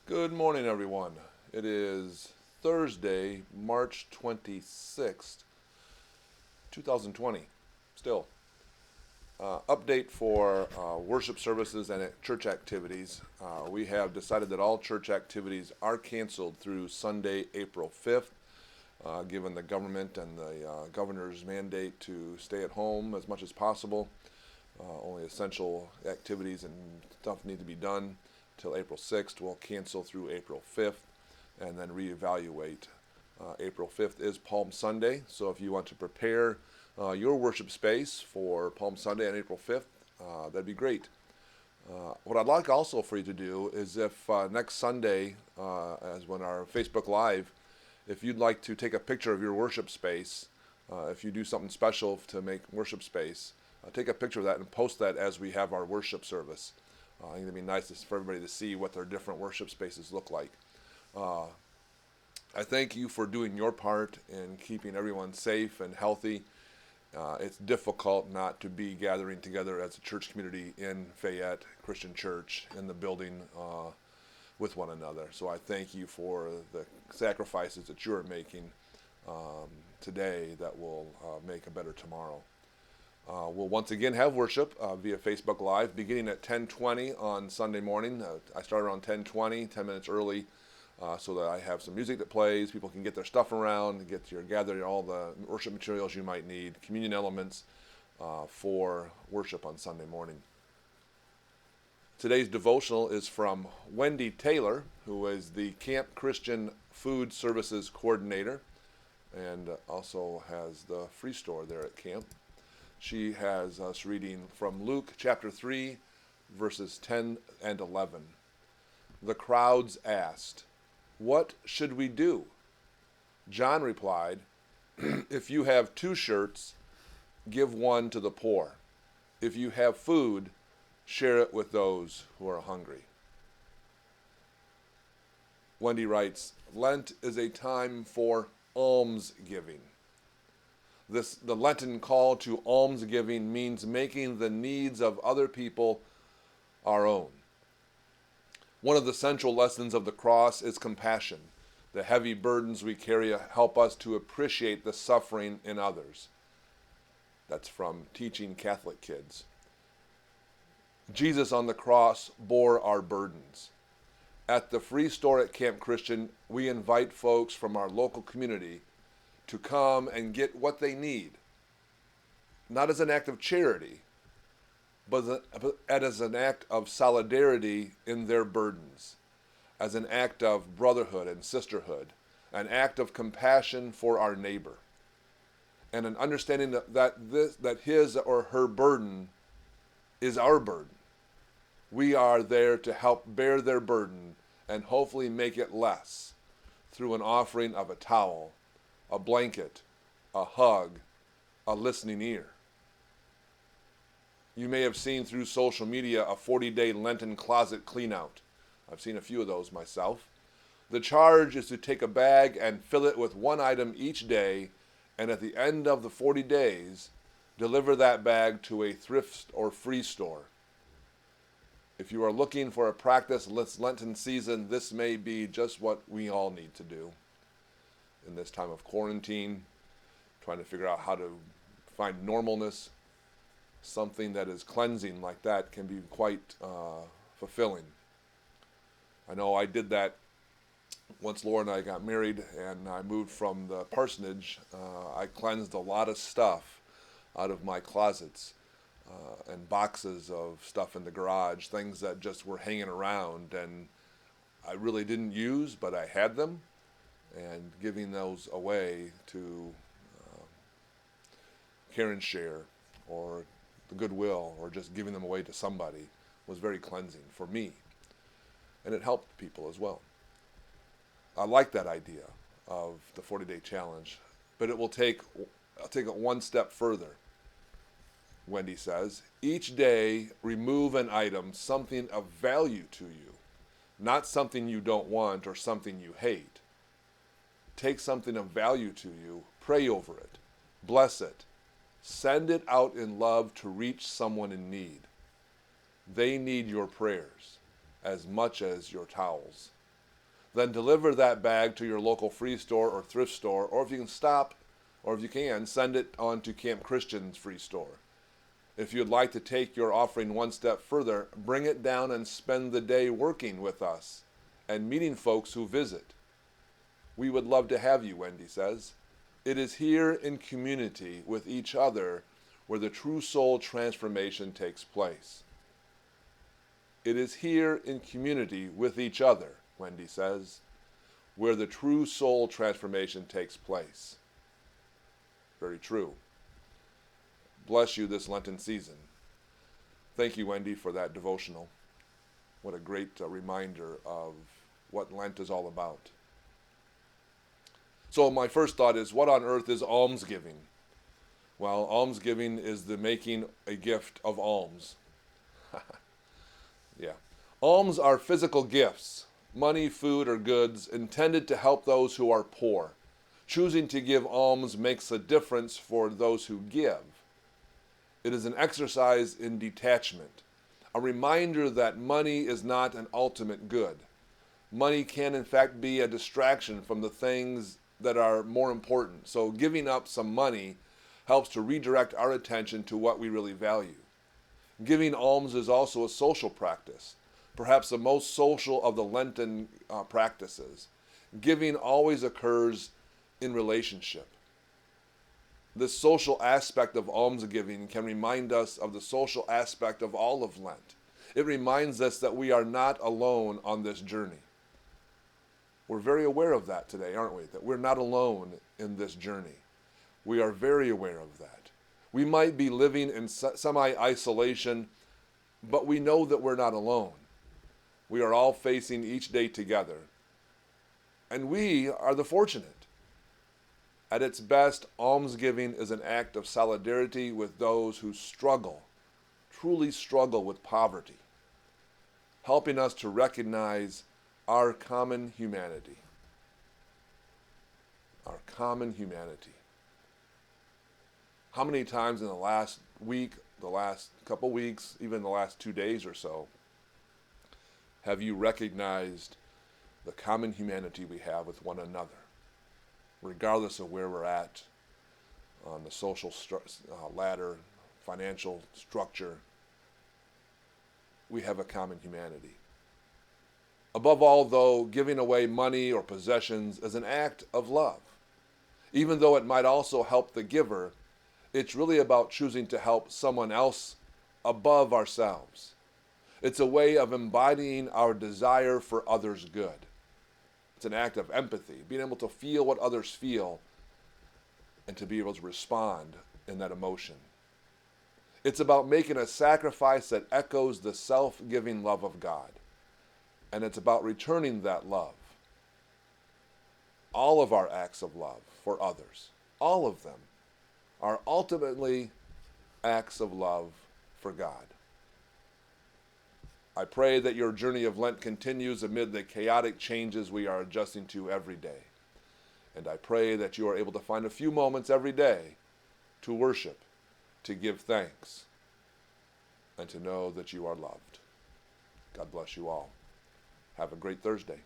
Good morning, everyone. It is Thursday, March 26th, 2020. Still. Update for worship services and church activities. We have decided that all church activities are canceled through Sunday, April 5th, given the government and the governor's mandate to stay at home as much as possible. Only essential activities and stuff need to be done till April 6th. We'll cancel through April 5th and then reevaluate. April 5th is Palm Sunday, so if you want to prepare your worship space for Palm Sunday on April 5th, that'd be great. What I'd like also for you to do is if next Sunday, as when our Facebook Live, if you'd like to take a picture of your worship space, if you do something special to make worship space, take a picture of that and post that as we have our worship service. I think it'd be nice for everybody to see what their different worship spaces look like. I thank you for doing your part in keeping everyone safe and healthy. It's difficult not to be gathering together as a church community in Fayette Christian Church in the building with one another. So I thank you for the sacrifices that you're making today that will make a better tomorrow. We'll once again have worship via Facebook Live beginning at 10:20 on Sunday morning. I start around 10:20, 10 minutes early, so that I have some music that plays. People can get their stuff around, gather all the worship materials you might need, communion elements for worship on Sunday morning. Today's devotional is from Wendy Taylor, who is the Camp Christian Food Services Coordinator and also has the free store there at camp. She has us reading from Luke chapter 3, verses 10 and 11. The crowds asked, "What should we do?" John replied, "If you have 2 shirts, give one to the poor. If you have food, share it with those who are hungry." Wendy writes, Lent is a time for almsgiving. The Lenten call to almsgiving means making the needs of other people our own. One of the central lessons of the cross is compassion. The heavy burdens we carry help us to appreciate the suffering in others. That's from Teaching Catholic Kids. Jesus on the cross bore our burdens. At the free store at Camp Christian, we invite folks from our local community to come and get what they need, not as an act of charity, but as an act of solidarity in their burdens, as an act of brotherhood and sisterhood, an act of compassion for our neighbor, and an understanding that his or her burden is our burden. We are there to help bear their burden and hopefully make it less through an offering of a towel, a blanket, a hug, a listening ear. You may have seen through social media a 40-day Lenten closet cleanout. I've seen a few of those myself. The charge is to take a bag and fill it with one item each day, and at the end of the 40 days, deliver that bag to a thrift or free store. If you are looking for a practice this Lenten season, this may be just what we all need to do in this time of quarantine, trying to figure out how to find normalness. Something that is cleansing like that can be quite fulfilling. I know I did that once Laura and I got married and I moved from the parsonage. I cleansed a lot of stuff out of my closets and boxes of stuff in the garage, things that just were hanging around and I really didn't use, but I had them. And giving those away to care and share or the goodwill or just giving them away to somebody was very cleansing for me. And it helped people as well. I like that idea of the 40-day challenge, but I'll take it one step further. Wendy says, each day remove an item, something of value to you, not something you don't want or something you hate. Take something of value to you, pray over it, bless it, send it out in love to reach someone in need. They need your prayers as much as your towels. then deliver that bag to your local free store or thrift store, or if you can stop, or if you can, send it on to Camp Christian's free store. If you'd like to take your offering one step further, bring it down and spend the day working with us and meeting folks who visit. We would love to have you, Wendy says. It is here in community with each other where the true soul transformation takes place. It is here in community with each other, Wendy says, where the true soul transformation takes place. Very true. Bless you this Lenten season. Thank you, Wendy, for that devotional. What a great reminder of what Lent is all about. So my first thought is, what on earth is almsgiving? Well, almsgiving is the making a gift of alms. Yeah. Alms are physical gifts, money, food, or goods intended to help those who are poor. Choosing to give alms makes a difference for those who give. It is an exercise in detachment, a reminder that money is not an ultimate good. Money can in fact be a distraction from the things that are more important. So giving up some money helps to redirect our attention to what we really value. Giving alms is also a social practice, perhaps the most social of the Lenten practices. Giving always occurs in relationship. This social aspect of almsgiving can remind us of the social aspect of all of Lent. It reminds us that we are not alone on this journey. We're very aware of that today, aren't we? That we're not alone in this journey. We are very aware of that. We might be living in semi-isolation, but we know that we're not alone. We are all facing each day together. And we are the fortunate. At its best, almsgiving is an act of solidarity with those who struggle, truly struggle with poverty, helping us to recognize our common humanity. Our common humanity. How many times in the last week, the last couple weeks, even the last 2 days or so, have you recognized the common humanity we have with one another? Regardless of where we're at on the social ladder, financial structure, we have a common humanity. Above all, though, giving away money or possessions is an act of love. Even though it might also help the giver, it's really about choosing to help someone else above ourselves. It's a way of embodying our desire for others' good. It's an act of empathy, being able to feel what others feel and to be able to respond in that emotion. It's about making a sacrifice that echoes the self-giving love of God. And it's about returning that love. All of our acts of love for others, all of them, are ultimately acts of love for God. I pray that your journey of Lent continues amid the chaotic changes we are adjusting to every day. And I pray that you are able to find a few moments every day to worship, to give thanks, and to know that you are loved. God bless you all. Have a great Thursday.